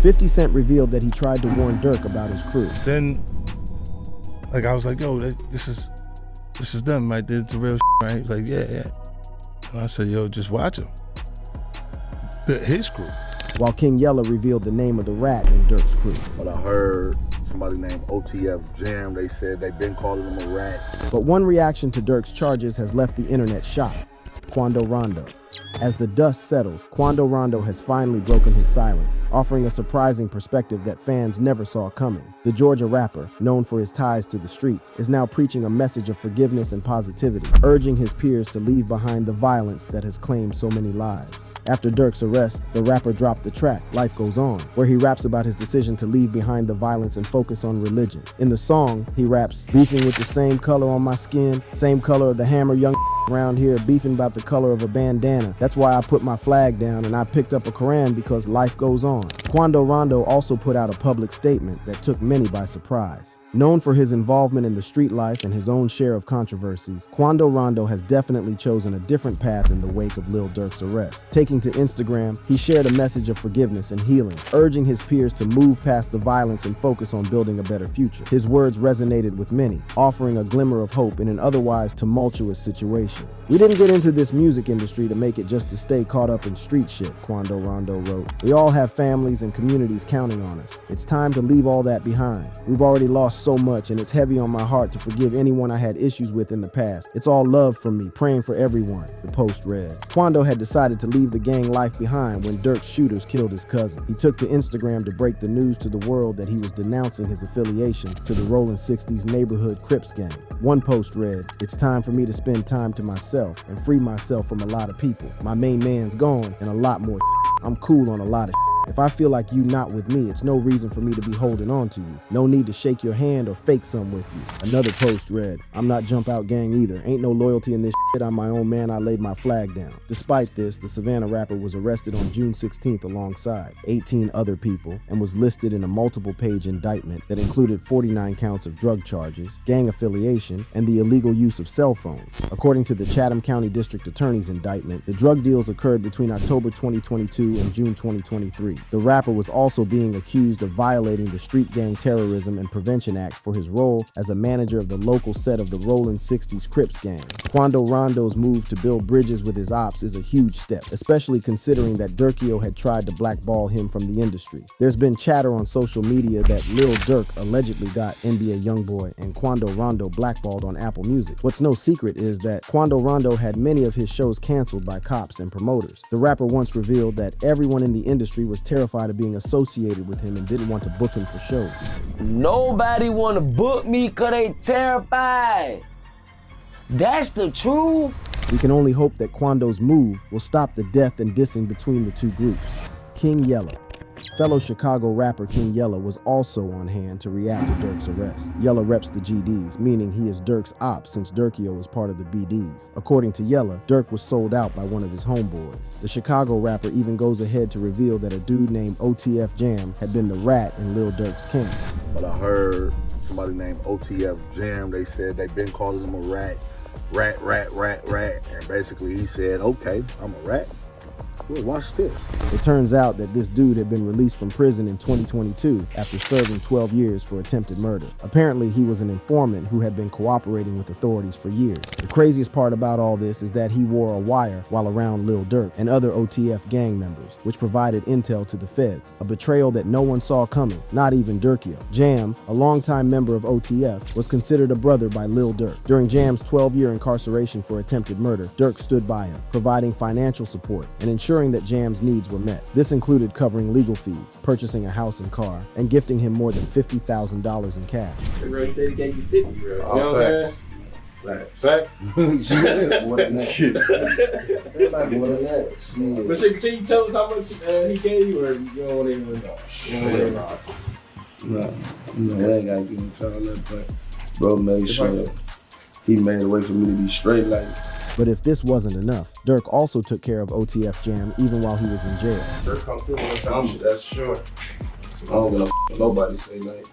50 Cent revealed that he tried to warn Durk about his crew. Then, like, I was like, yo, this is them right there. It's a real right? He was like, yeah. And I said, yo, just watch him. His crew. While King Yella revealed the name of the rat in Durk's crew. But I heard somebody named OTF Jam, they said they've been calling him a rat. But one reaction to Durk's charges has left the internet shocked. Quando Rondo. As the dust settles, Quando Rondo has finally broken his silence, offering a surprising perspective that fans never saw coming. The Georgia rapper, known for his ties to the streets, is now preaching a message of forgiveness and positivity, urging his peers to leave behind the violence that has claimed so many lives. After Durk's arrest, the rapper dropped the track, Life Goes On, where he raps about his decision to leave behind the violence and focus on religion. In the song, he raps, beefing with the same color on my skin, same color of the hammer, young around here beefing about the color of a bandana. That's why I put my flag down and I picked up a Quran because life goes on. Quando Rondo also put out a public statement that took many by surprise. Known for his involvement in the street life and his own share of controversies, Quando Rondo has definitely chosen a different path in the wake of Lil Durk's arrest. Taking to Instagram, he shared a message of forgiveness and healing, urging his peers to move past the violence and focus on building a better future. His words resonated with many, offering a glimmer of hope in an otherwise tumultuous situation. We didn't get into this music industry to make it just to stay caught up in street shit, Quando Rondo wrote. We all have families and communities counting on us. It's time to leave all that behind. We've already lost so much, and it's heavy on my heart to forgive anyone I had issues with in the past. It's all love from me, praying for everyone, the post read. Quando had decided to leave the gang life behind when Durk's shooters killed his cousin. He took to Instagram to break the news to the world that he was denouncing his affiliation to the Rolling 60s neighborhood Crips gang. One post read, "It's time for me to spend time to myself and free myself from a lot of people. My main man's gone and a lot more. I'm cool on a lot of. If I feel like you not with me, it's no reason for me to be holding on to you. No need to shake your hand or fake some with you." Another post read, "I'm not jump out gang either. Ain't no loyalty in this shit. I'm my own man. I laid my flag down." Despite this, the Savannah rapper was arrested on June 16th alongside 18 other people and was listed in a multiple-page indictment that included 49 counts of drug charges, gang affiliation, and the illegal use of cell phones. According to the Chatham County District Attorney's indictment, the drug deals occurred between October 2022 and June 2023. The rapper was also being accused of violating the Street Gang Terrorism and Prevention Act for his role as a manager of the local set of the Rolling 60s Crips gang. Quando Rondo's move to build bridges with his ops is a huge step, especially considering that Durkio had tried to blackball him from the industry. There's been chatter on social media that Lil Durk allegedly got NBA Youngboy and Quando Rondo blackballed on Apple Music. What's no secret is that Quando Rondo had many of his shows canceled by cops and promoters. The rapper once revealed that everyone in the industry was terrified of being associated with him and didn't want to book him for shows. Nobody want to book me because they terrified. That's the truth. We can only hope that Quando's move will stop the death and dissing between the two groups. King Yella. Fellow Chicago rapper King Yella was also on hand to react to Durk's arrest. Yella reps the GDs, meaning he is Durk's op since Durkio is part of the BDs. According to Yella, Durk was sold out by one of his homeboys. The Chicago rapper even goes ahead to reveal that a dude named OTF Jam had been the rat in Lil Durk's camp. But I heard somebody named OTF Jam, they said they've been calling him a rat. And basically he said, okay, I'm a rat. Well, watch this. It turns out that this dude had been released from prison in 2022 after serving 12 years for attempted murder. Apparently, he was an informant who had been cooperating with authorities for years. The craziest part about all this is that he wore a wire while around Lil Durk and other OTF gang members, which provided intel to the feds, a betrayal that no one saw coming, not even Durkio. Jam, a longtime member of OTF, was considered a brother by Lil Durk. During Jam's 12-year incarceration for attempted murder, Durk stood by him, providing financial support and ensuring that Jam's needs were met. This included covering legal fees, purchasing a house and car, and gifting him more than $50,000 in cash. Ray said he gave you 50, bro. You know what I'm saying? Fact. More than that. Shit. More than that. But shit, can you tell us how much he gave you, or you don't want to even know? No, I ain't gotta get into all that, but bro made sure he made a way for me to be straight like. But if this wasn't enough, Durk also took care of OTF Jam even while he was in jail. Durk come through one time, that's sure. I don't give a nobody say like.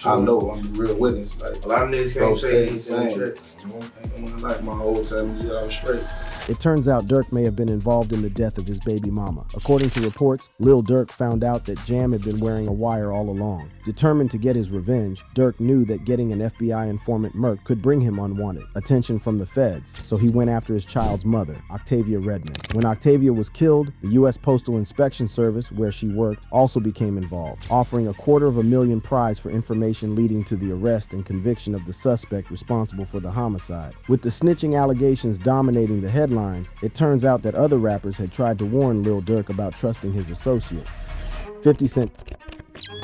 I know I'm the real witness. Like, a lot of niggas bro, can't say stay anything. the same. You know, like my whole time, I was straight. It turns out Durk may have been involved in the death of his baby mama. According to reports, Lil Durk found out that Jam had been wearing a wire all along. Determined to get his revenge, Durk knew that getting an FBI informant murk could bring him unwanted attention from the feds, so he went after his child's mother, Octavia Redmond. When Octavia was killed, the U.S. Postal Inspection Service, where she worked, also became involved, offering a $250,000 prize for information leading to the arrest and conviction of the suspect responsible for the homicide. With the snitching allegations dominating the headlines, it turns out that other rappers had tried to warn Lil Durk about trusting his associates.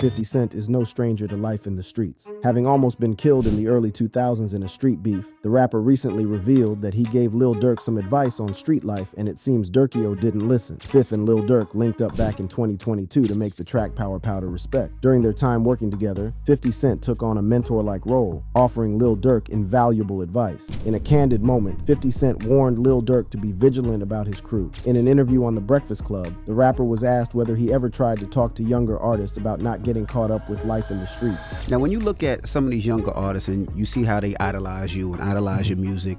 50 Cent is no stranger to life in the streets. Having almost been killed in the early 2000s in a street beef, the rapper recently revealed that he gave Lil Durk some advice on street life, and it seems Durkio didn't listen. Fifth and Lil Durk linked up back in 2022 to make the track Power Powder Respect. During their time working together, 50 Cent took on a mentor-like role, offering Lil Durk invaluable advice. In a candid moment, 50 Cent warned Lil Durk to be vigilant about his crew. In an interview on The Breakfast Club, the rapper was asked whether he ever tried to talk to younger artists about not getting caught up with life in the streets. Now, when you look at some of these younger artists and you see how they idolize you and idolize your music,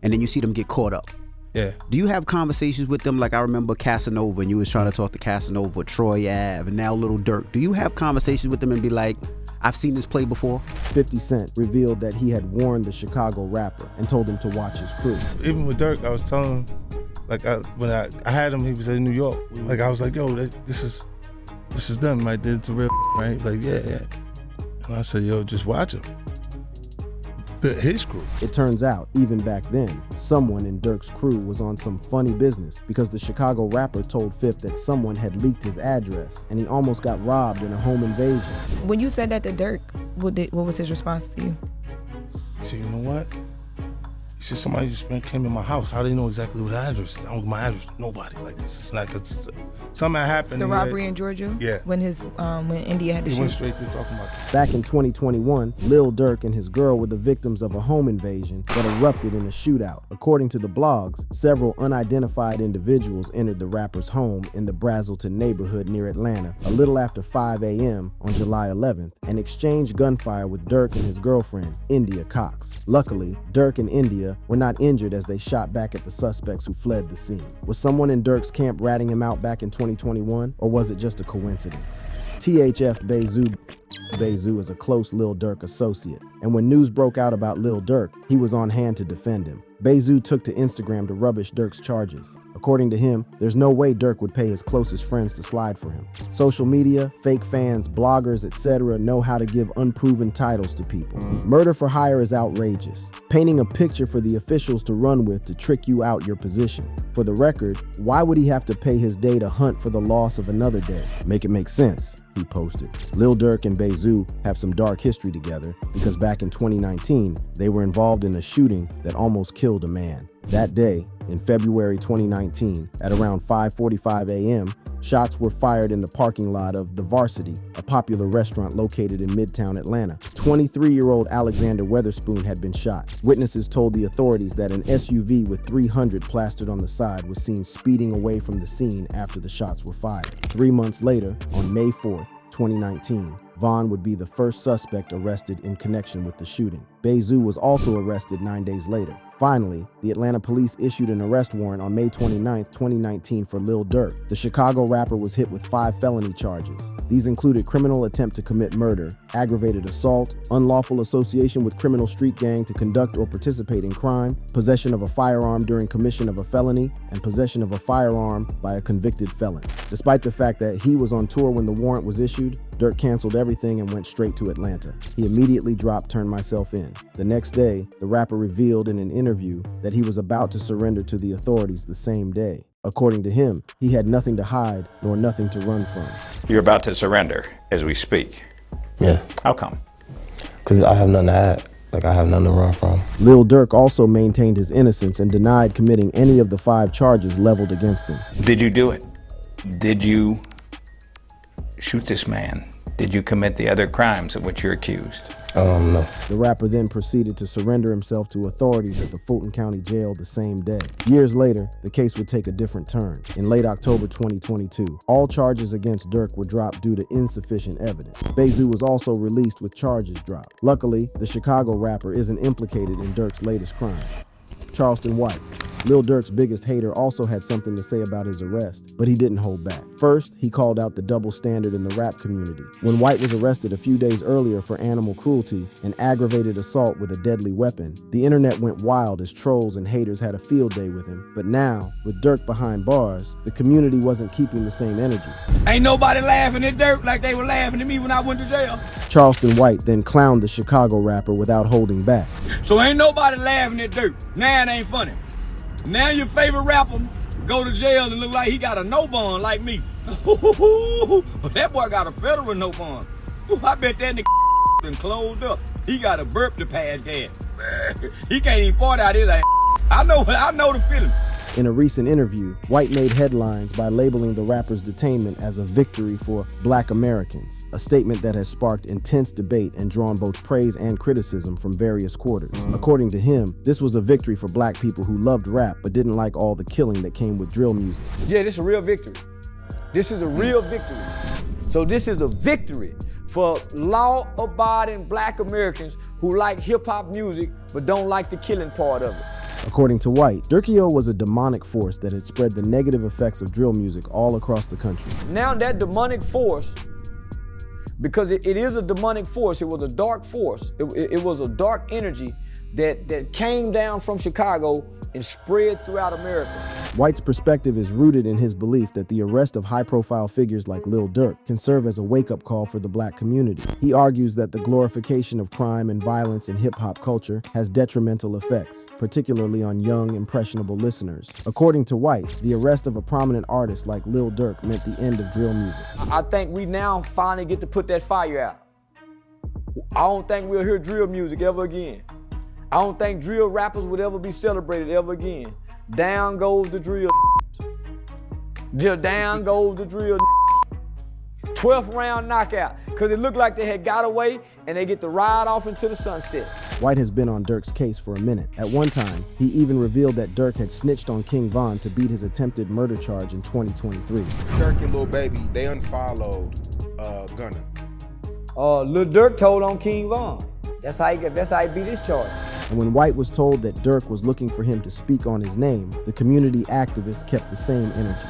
and then you see them get caught up. Yeah. Do you have conversations with them? Like I remember Casanova, and you was trying to talk to Casanova, Troy Ave, and now Lil Durk. Do you have conversations with them and be like, I've seen this play before? 50 Cent revealed that he had warned the Chicago rapper and told him to watch his crew. Even with Durk, I was telling him, like when I had him, he was in New York. Like I was like, yo, this is them, right? It's a real, right? Like, yeah. And I said, yo, just watch him. His crew. It turns out, even back then, someone in Durk's crew was on some funny business because the Chicago rapper told Fifth that someone had leaked his address and he almost got robbed in a home invasion. When you said that to Durk, what was his response to you? He said, you know what? He said, somebody just came in my house. How do they know exactly what the address is? I don't give my address to nobody like this. It's not, cause something happened. The robbery in Georgia? Yeah. When India had to shoot? He went straight to talking about that. Back in 2021, Lil Durk and his girl were the victims of a home invasion that erupted in a shootout. According to the blogs, several unidentified individuals entered the rapper's home in the Brazelton neighborhood near Atlanta a little after 5 a.m. on July 11th and exchanged gunfire with Durk and his girlfriend, India Cox. Luckily, Durk and India were not injured as they shot back at the suspects who fled the scene. Was someone in Durk's camp ratting him out back in 2021, or was it just a coincidence? THF Bezu is a close Lil Durk associate, and when news broke out about Lil Durk, he was on hand to defend him. Bezu took to Instagram to rubbish Durk's charges. According to him, there's no way Durk would pay his closest friends to slide for him. Social media, fake fans, bloggers, etc. know how to give unproven titles to people. Murder for hire is outrageous, painting a picture for the officials to run with to trick you out your position. For the record, why would he have to pay his day to hunt for the loss of another day? Make it make sense, he posted. Lil Durk and Bezu have some dark history together because back in 2019, they were involved in a shooting that almost killed a man. That day, in February 2019, at around 5:45 a.m., shots were fired in the parking lot of The Varsity, a popular restaurant located in Midtown Atlanta. 23-year-old Alexander Weatherspoon had been shot. Witnesses told the authorities that an SUV with 300 plastered on the side was seen speeding away from the scene after the shots were fired. 3 months later, on May 4th, 2019, Vaughn would be the first suspect arrested in connection with the shooting. Bezu was also arrested 9 days later. Finally, the Atlanta police issued an arrest warrant on May 29, 2019 for Lil Durk. The Chicago rapper was hit with 5 felony charges. These included criminal attempt to commit murder, aggravated assault, unlawful association with criminal street gang to conduct or participate in crime, possession of a firearm during commission of a felony, and possession of a firearm by a convicted felon. Despite the fact that he was on tour when the warrant was issued, Durk canceled everything and went straight to Atlanta. He immediately dropped Turn Myself In. The next day, the rapper revealed in an interview that he was about to surrender to the authorities the same day. According to him, he had nothing to hide nor nothing to run from. You're about to surrender as we speak. Yeah. How come? Because I have nothing to hide. Like, I have nothing to run from. Lil Durk also maintained his innocence and denied committing any of the 5 charges leveled against him. Did you do it? Did you shoot this man? Did you commit the other crimes of which you're accused? No. The rapper then proceeded to surrender himself to authorities at the Fulton County Jail the same day. Years later, the case would take a different turn. In late October 2022, all charges against Durk were dropped due to insufficient evidence. Bezu was also released with charges dropped. Luckily, the Chicago rapper isn't implicated in Durk's latest crime. Charleston White. Lil Durk's biggest hater also had something to say about his arrest, but he didn't hold back. First, he called out the double standard in the rap community. When White was arrested a few days earlier for animal cruelty and aggravated assault with a deadly weapon, the internet went wild as trolls and haters had a field day with him. But now, with Durk behind bars, the community wasn't keeping the same energy. Ain't nobody laughing at Durk like they were laughing at me when I went to jail. Charleston White then clowned the Chicago rapper without holding back. So ain't nobody laughing at Durk. Now it ain't funny. Now your favorite rapper go to jail and look like he got a no bond like me. But that boy got a federal no bond. I bet that nigga been closed up. He got a burp to pass gas. He can't even fart out his ass. I know the feeling. In a recent interview, White made headlines by labeling the rapper's detainment as a victory for Black Americans, a statement that has sparked intense debate and drawn both praise and criticism from various quarters. According to him, this was a victory for Black people who loved rap but didn't like all the killing that came with drill music. Yeah, this is a real victory. This is a real victory. So this is a victory for law-abiding Black Americans who like hip-hop music but don't like the killing part of it. According to White, Durkio was a demonic force that had spread the negative effects of drill music all across the country. Now that demonic force, because it is a demonic force, it was a dark force, it was a dark energy that came down from Chicago and spread throughout America. White's perspective is rooted in his belief that the arrest of high-profile figures like Lil Durk can serve as a wake-up call for the Black community. He argues that the glorification of crime and violence in hip-hop culture has detrimental effects, particularly on young, impressionable listeners. According to White, the arrest of a prominent artist like Lil Durk meant the end of drill music. I think we now finally get to put that fire out. I don't think we'll hear drill music ever again. I don't think drill rappers would ever be celebrated ever again. Down goes the drill. Down goes the drill. 12th round knockout, because it looked like they had got away and they get to ride off into the sunset. White has been on Durk's case for a minute. At one time, he even revealed that Durk had snitched on King Von to beat his attempted murder charge in 2023. Durk and Lil Baby, they unfollowed Gunna. Lil Durk told on King Von. That's how he beat his charge. And when White was told that Durk was looking for him to speak on his name, the community activist kept the same energy.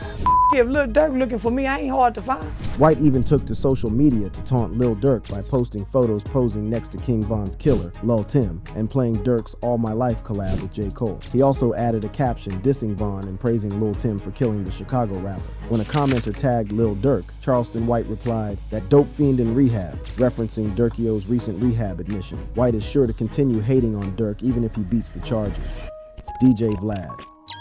If Lil Durk looking for me, I ain't hard to find. White even took to social media to taunt Lil Durk by posting photos posing next to King Von's killer, Lil Tim, and playing Durk's All My Life collab with J. Cole. He also added a caption dissing Von and praising Lil Tim for killing the Chicago rapper. When a commenter tagged Lil Durk, Charleston White replied, "That dope fiend in rehab," referencing Durkio's recent rehab admission. White is sure to continue hating on Durk even if he beats the charges. DJ Vlad.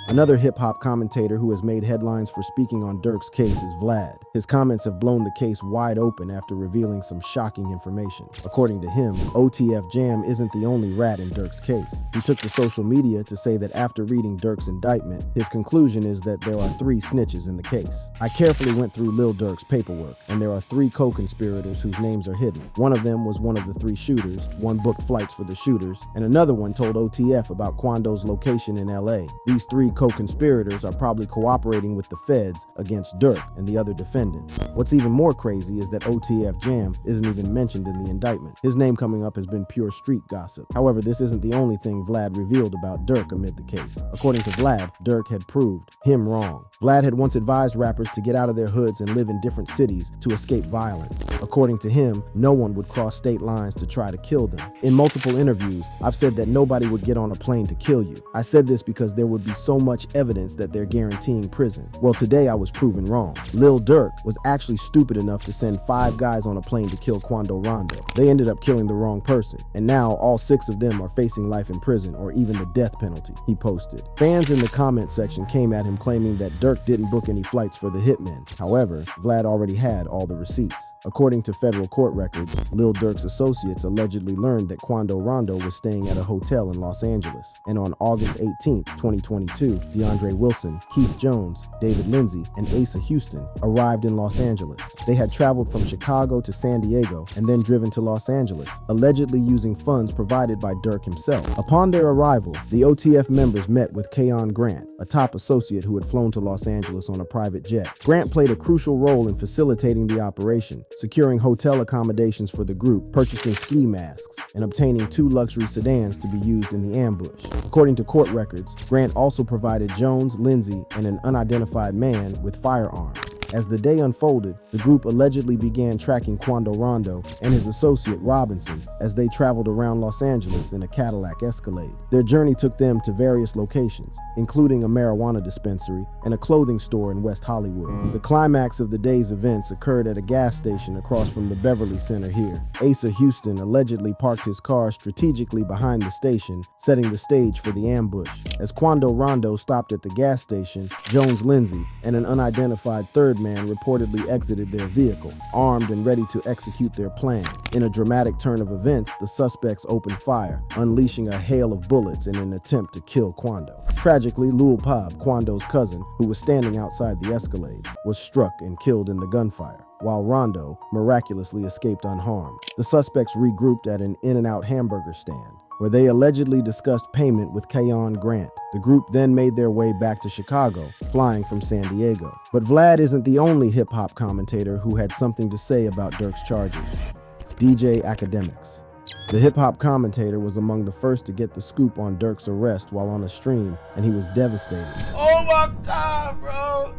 Another hip-hop commentator who has made headlines for speaking on Durk's case is Vlad. His comments have blown the case wide open after revealing some shocking information. According to him, OTF Jam isn't the only rat in Durk's case. He took to social media to say that after reading Durk's indictment, his conclusion is that there are 3 snitches in the case. "I carefully went through Lil Durk's paperwork, and there are 3 co-conspirators whose names are hidden. One of them was one of the 3 shooters, one booked flights for the shooters, and another one told OTF about Quando's location in LA. These 3 co-conspirators are probably cooperating with the feds against Durk and the other defendants. What's even more crazy is that OTF Jam isn't even mentioned in the indictment. His name coming up has been pure street gossip. However, this isn't the only thing Vlad revealed about Durk amid the case. According to Vlad, Durk had proved him wrong. Vlad had once advised rappers to get out of their hoods and live in different cities to escape violence. According to him, no one would cross state lines to try to kill them. In multiple interviews, I've said that nobody would get on a plane to kill you. I said this because there would be so much evidence that they're guaranteeing prison. Well, today I was proven wrong. Lil Durk was actually stupid enough to send 5 guys on a plane to kill Quando Rondo. They ended up killing the wrong person, and now all 6 of them are facing life in prison or even the death penalty, he posted. Fans in the comment section came at him claiming that Durk didn't book any flights for the hitmen. However, Vlad already had all the receipts. According to federal court records, Lil Durk's associates allegedly learned that Quando Rondo was staying at a hotel in Los Angeles, and on August 18th, 2022, DeAndre Wilson, Keith Jones, David Lindsay, and Asa Houston arrived arrived in Los Angeles. They had traveled from Chicago to San Diego and then driven to Los Angeles, allegedly using funds provided by Durk himself. Upon their arrival, the OTF members met with Keon Grant, a top associate who had flown to Los Angeles on a private jet. Grant played a crucial role in facilitating the operation, securing hotel accommodations for the group, purchasing ski masks, and obtaining 2 luxury sedans to be used in the ambush. According to court records, Grant also provided Jones, Lindsay, and an unidentified man with firearms. As the day unfolded, the group allegedly began tracking Quando Rondo and his associate Robinson as they traveled around Los Angeles in a Cadillac Escalade. Their journey took them to various locations, including a marijuana dispensary and a clothing store in West Hollywood. The climax of the day's events occurred at a gas station across from the Beverly Center here. Asa Houston allegedly parked his car strategically behind the station, setting the stage for the ambush. As Quando Rondo stopped at the gas station, Jones Lindsay and an unidentified third man reportedly exited their vehicle, armed and ready to execute their plan. In a dramatic turn of events, the suspects opened fire, unleashing a hail of bullets in an attempt to kill Quando. Tragically, Lil Pab, Quando's cousin, who was standing outside the Escalade, was struck and killed in the gunfire, while Rondo miraculously escaped unharmed. The suspects regrouped at an In-N-Out hamburger stand, where they allegedly discussed payment with Keon Grant. The group then made their way back to Chicago, flying from San Diego. But Vlad isn't the only hip-hop commentator who had something to say about Durk's charges. DJ Academics. The hip-hop commentator was among the first to get the scoop on Durk's arrest while on a stream, and he was devastated. Oh my God, bro.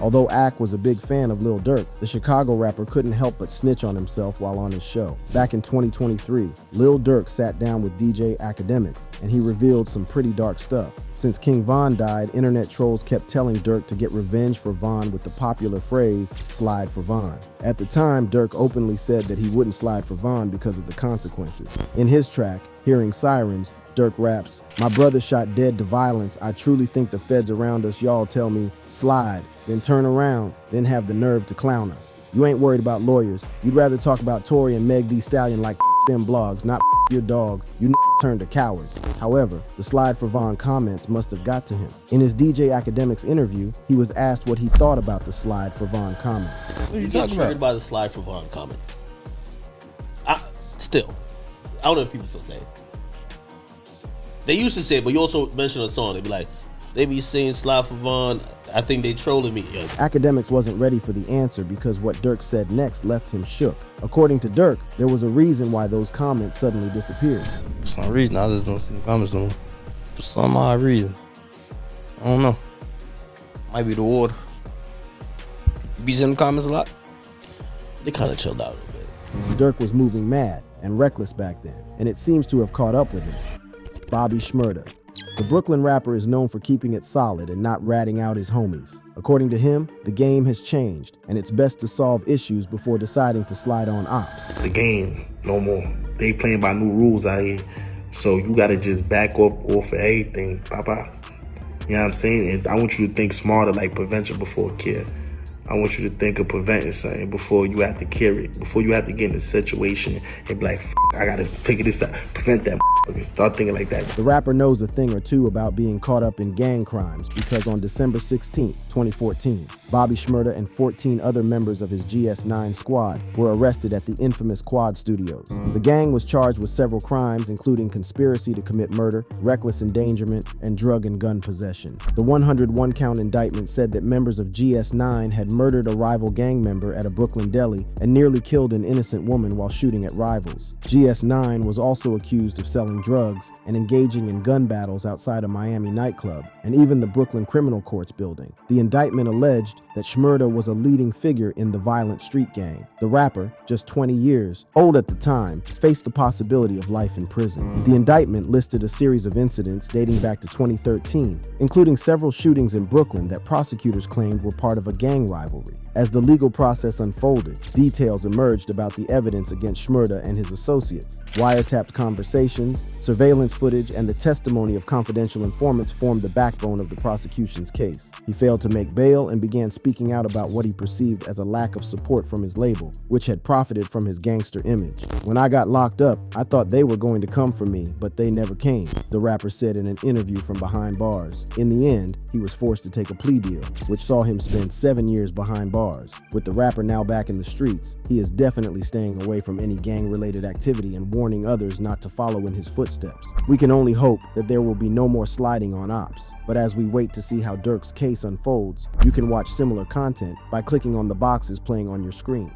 Although Ak was a big fan of Lil Durk, the Chicago rapper couldn't help but snitch on himself while on his show. Back in 2023, Lil Durk sat down with DJ Academics, and he revealed some pretty dark stuff. Since King Von died, internet trolls kept telling Durk to get revenge for Von with the popular phrase, "slide for Von." At the time, Durk openly said that he wouldn't slide for Von because of the consequences. In his track, Hearing Sirens, Durk raps, "My brother shot dead to violence. I truly think the feds around us, y'all tell me, slide, then turn around, then have the nerve to clown us. You ain't worried about lawyers. You'd rather talk about Tory and Meg Thee Stallion like them blogs, not your dog. You turned to cowards." However, the slide for Von comments must have got to him. In his DJ Academics interview, he was asked what he thought about the slide for Von comments. What are you talking about? By the slide for Von comments. I don't know if people still say it. They used to say it, but you also mentioned a song. They'd be like, they be saying slide for Von. I think they trolling me. Yo. Academics wasn't ready for the answer because what Durk said next left him shook. According to Durk, there was a reason why those comments suddenly disappeared. For some reason, I just don't see the comments no more. For some odd reason. I don't know. Might be the water. You be seeing the comments a lot? They kind of chilled out a little bit. Durk was moving mad and reckless back then, and it seems to have caught up with him. Bobby Shmurda. The Brooklyn rapper is known for keeping it solid and not ratting out his homies. According to him, the game has changed, and it's best to solve issues before deciding to slide on ops. The game, no more. They playing by new rules out here, so you gotta just back up off of everything, papa. You know what I'm saying? And I want you to think smarter, like prevention before care. I want you to think of preventing something before you have to carry it, before you have to get in a situation and be like, I gotta figure this out, prevent that. Start thinking like that. The rapper knows a thing or two about being caught up in gang crimes because on December 16, 2014, Bobby Shmurda and 14 other members of his GS9 squad were arrested at the infamous Quad Studios. The gang was charged with several crimes, including conspiracy to commit murder, reckless endangerment, and drug and gun possession. The 101-count indictment said that members of GS9 had murdered a rival gang member at a Brooklyn deli and nearly killed an innocent woman while shooting at rivals. GS9 was also accused of selling drugs and engaging in gun battles outside a Miami nightclub and even the Brooklyn Criminal Courts building. The indictment alleged that Shmurda was a leading figure in the violent street gang. The rapper, just 20 years, old at the time, faced the possibility of life in prison. The indictment listed a series of incidents dating back to 2013, including several shootings in Brooklyn that prosecutors claimed were part of a gang rivalry. As the legal process unfolded, details emerged about the evidence against Shmurda and his associates. Wiretapped conversations, surveillance footage, and the testimony of confidential informants formed the backbone of the prosecution's case. He failed to make bail and began speaking out about what he perceived as a lack of support from his label, which had profited from his gangster image. "When I got locked up, I thought they were going to come for me, but they never came," the rapper said in an interview from behind bars. In the end, he was forced to take a plea deal, which saw him spend 7 years behind bars. With the rapper now back in the streets, he is definitely staying away from any gang-related activity and warning others not to follow in his footsteps. We can only hope that there will be no more sliding on ops. But as we wait to see how Durk's case unfolds, you can watch similar content by clicking on the boxes playing on your screen.